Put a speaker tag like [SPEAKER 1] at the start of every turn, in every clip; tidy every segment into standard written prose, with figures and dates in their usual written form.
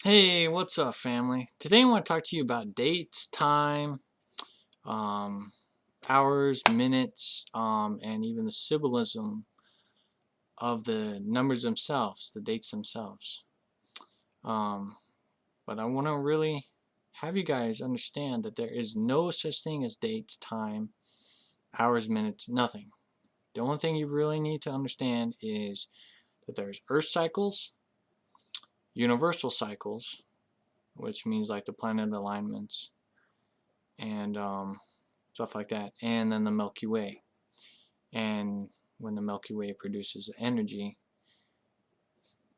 [SPEAKER 1] Hey, what's up, family? Today I want to talk to you about dates, time, um, hours, minutes, and even the symbolism of the numbers themselves, the dates themselves. Um, but I want to really have you guys understand that there is no such thing as dates, time, hours, minutes, nothing. The only thing you really need to understand is that there's Earth cycles, universal cycles, which means like the planet alignments, and stuff like that, and then the Milky Way. And when the Milky Way produces energy,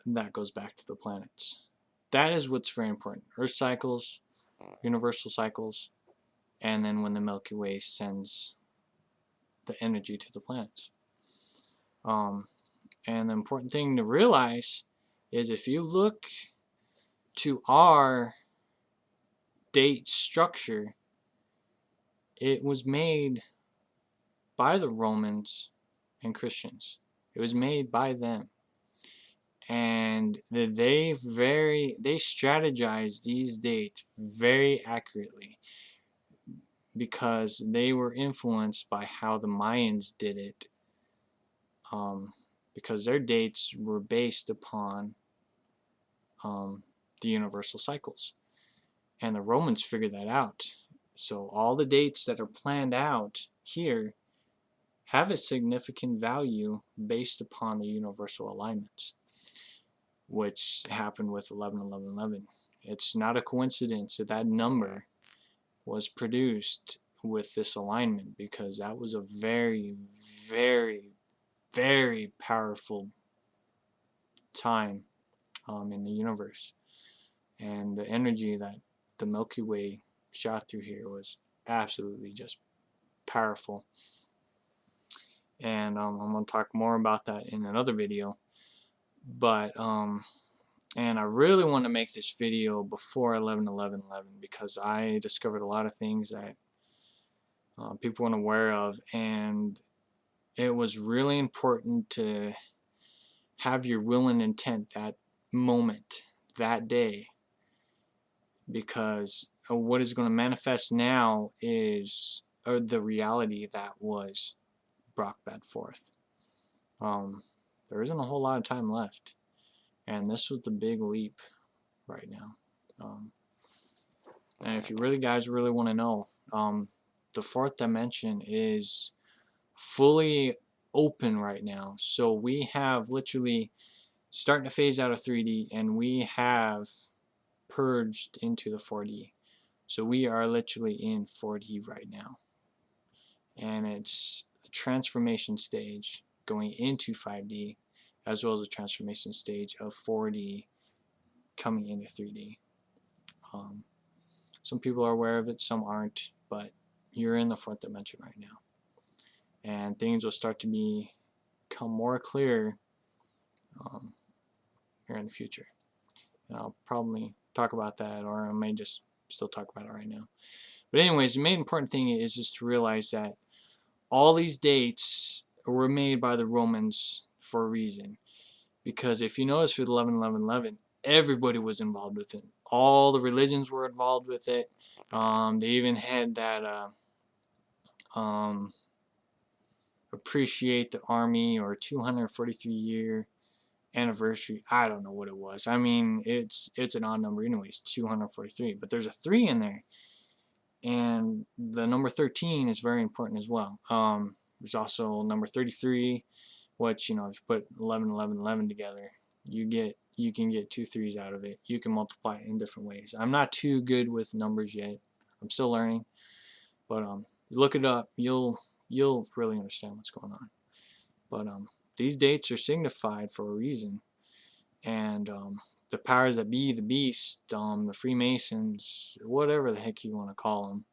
[SPEAKER 1] that goes back to the planets. That is what's very important. Earth cycles, universal cycles, and then when the Milky Way sends the energy to the planets. Um, and the important thing to realize is if you look to our date structure, it was made by the Romans and Christians. It was made by them. And they strategize these dates very accurately because they were influenced by how the Mayans did it, because their dates were based upon the universal cycles, and the Romans figured that out. So all the dates that are planned out here have a significant value based upon the universal alignments, which happened with 11-11-11. It's not a coincidence that that number was produced with this alignment, because that was a very, very, very powerful time in the universe. And the energy that the Milky Way shot through here was absolutely just powerful. And I'm going to talk more about that in another video. But and I really want to make this video before 11-11-11 because I discovered a lot of things that people weren't aware of, and it was really important to have your will and intent that moment, that day, because what is going to manifest now is the reality that was brought back forth. There isn't a whole lot of time left, and this was the big leap right now. And if you guys really want to know, the fourth dimension is fully open right now. So we have literally starting to phase out of 3D, and we have purged into the 4D. So we are literally in 4D right now, and it's the transformation stage going into 5D, as well as the transformation stage of 4D coming into 3D. Some people are aware of it, some aren't, but you're in the fourth dimension right now, and things will start to become more clear here in the future. And I'll probably talk about that, or I may just still talk about it right now. But anyways, the main important thing is just to realize that all these dates were made by the Romans for a reason. Because if you notice with 11-11-11, everybody was involved with it. All the religions were involved with it. They even had that appreciate the army or 243-year anniversary. I don't know what it was. I mean, it's an odd number anyways, 243. But there's a 3 in there. And the number 13 is very important as well. There's also number 33, which, if you put 11-11-11 together, you can get 2 3s out of it. You can multiply it in different ways. I'm not too good with numbers yet. I'm still learning. But look it up. You'll really understand what's going on. But these dates are signified for a reason. And the powers that be, the beast, the Freemasons, whatever the heck you want to call them,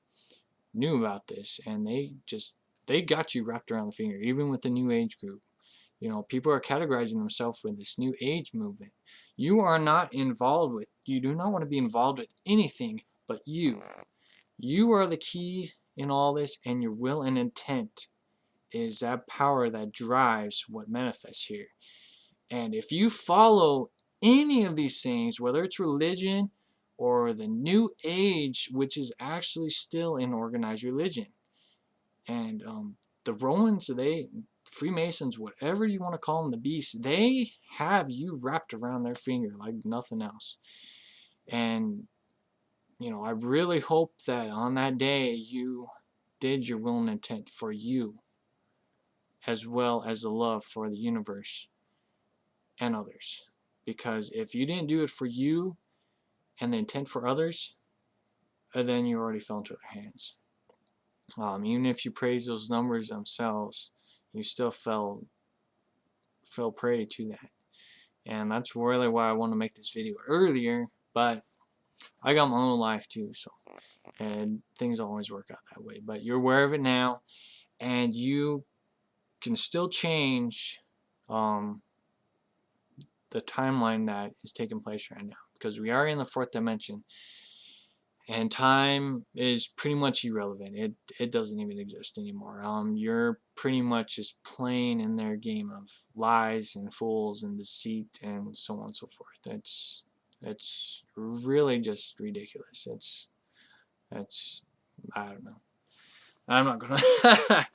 [SPEAKER 1] knew about this, and they got you wrapped around the finger. Even with the New Age group, people are categorizing themselves with this New Age movement. You are not involved with. You do not want to be involved with anything but you. You are the key in all this, and your will and intent is that power that drives what manifests here. And if you follow any of these things, whether it's religion or the New Age, which is actually still an organized religion. And the Romans, Freemasons, whatever you want to call them, the beasts, they have you wrapped around their finger like nothing else. And, you know, I really hope that on that day you did your will and intent for you, as well as the love for the universe and others. Because if you didn't do it for you and the intent for others, then you already fell into their hands. Even if you praise those numbers themselves, you still fell prey to that. And that's really why I want to make this video earlier, but I got my own life too, so, and things don't always work out that way. But you're aware of it now, and you can still change the timeline that is taking place right now, because we are in the fourth dimension, and time is pretty much irrelevant. It doesn't even exist anymore. You're pretty much just playing in their game of lies and fools and deceit and so on and so forth. It's really just ridiculous. It's I don't know. I'm not gonna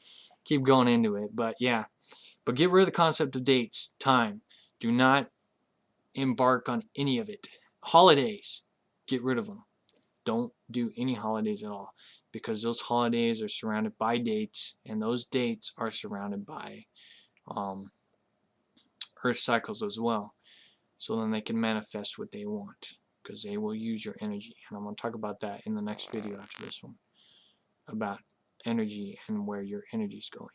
[SPEAKER 1] keep going into it, but yeah. But get rid of the concept of dates, time. Do not embark on any of it. Holidays, get rid of them. Don't do any holidays at all, because those holidays are surrounded by dates, and those dates are surrounded by earth cycles as well. So then they can manifest what they want, because they will use your energy. And I'm going to talk about that in the next video after this one, about energy and where your energy is going.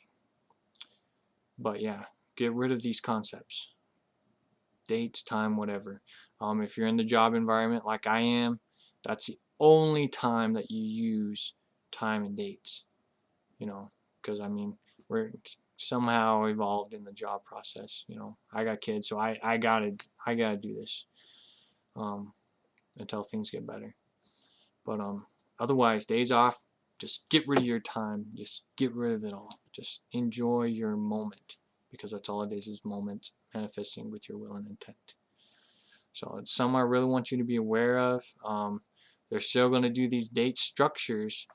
[SPEAKER 1] But yeah, get rid of these concepts. Dates, time, whatever. If you're in the job environment like I am, that's the only time that you use time and dates. You know, because I mean, we're somehow evolved in the job process. You know, I got kids, so I gotta do this until things get better. But otherwise, days off, just get rid of your time. Just get rid of it all. Just enjoy your moment, because that's all it is moment manifesting with your will and intent. So it's something I really want you to be aware of. They're still going to do these date structures,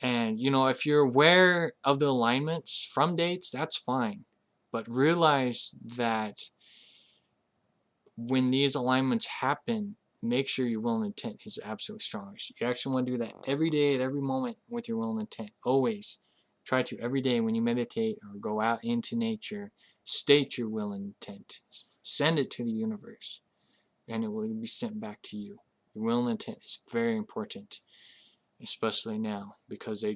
[SPEAKER 1] and you know, if you're aware of the alignments from dates, that's fine, but realize that when these alignments happen, make sure your will and intent is absolutely strong. You actually want to do that every day, at every moment, with your will and intent. Always try to, every day when you meditate or go out into nature, state your will and intent. Send it to the universe, and it will be sent back to you. Your will and intent is very important, especially now, because they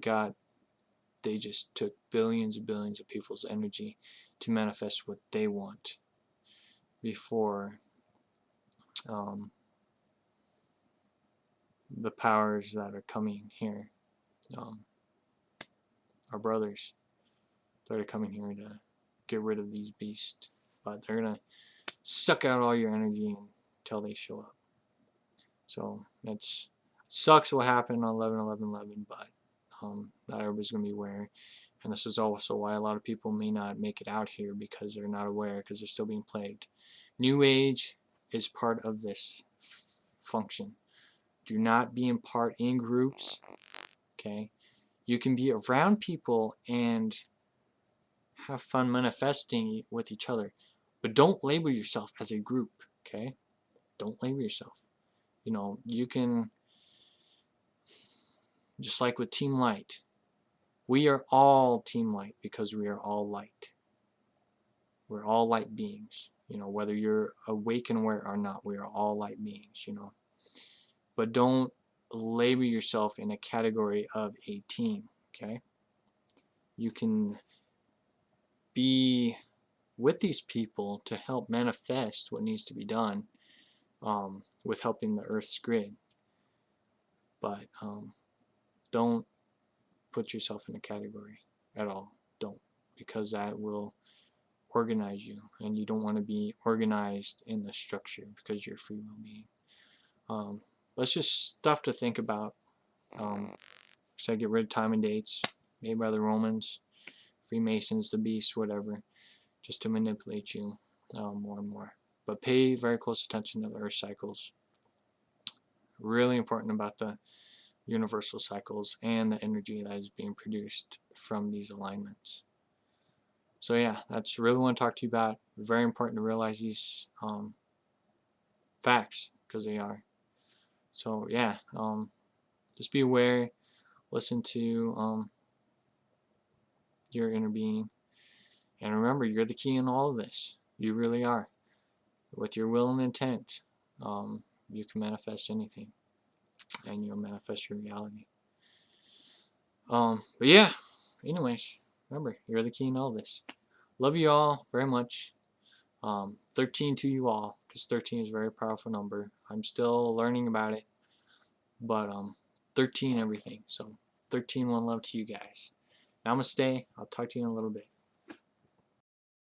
[SPEAKER 1] just took billions and billions of people's energy to manifest what they want before the powers that are coming here, our brothers that are coming here to get rid of these beasts. But they're going to suck out all your energy until they show up. So it sucks what happened on 11/11/11, but not everybody's going to be aware. And this is also why a lot of people may not make it out here, because they're not aware, because they're still being plagued. New Age is part of this function. Do not be in part in groups. Okay, you can be around people and have fun manifesting with each other, but don't label yourself as a group. Okay, don't label yourself. You know, you can, just like with Team Light, we are all Team Light because we are all light. We're all light beings. You know, whether you're awake and aware or not, we are all light beings, you know. But don't label yourself in a category of a team, okay? You can be with these people to help manifest what needs to be done with helping the Earth's grid. But don't put yourself in a category at all. Don't, because that will organize you, and you don't want to be organized in the structure, because you're a free will being. That's just stuff to think about. So get rid of time and dates made by the Romans, Freemasons, the beasts, whatever, just to manipulate you more and more. But But pay very close attention to the earth cycles. Really important about the universal cycles and the energy that is being produced from these alignments. So yeah, that's really what I want to talk to you about. Very important to realize these facts, because they are. So yeah, just be aware, listen to your inner being, and remember, you're the key in all of this. You really are. With your will and intent, you can manifest anything, and you'll manifest your reality. But yeah, anyways, remember, you're the key in all this. Love you all very much. 13 to you all, because 13 is a very powerful number. I'm still learning about it, but 13 everything. So 13, one love to you guys. Namaste. I'll talk to you in a little bit.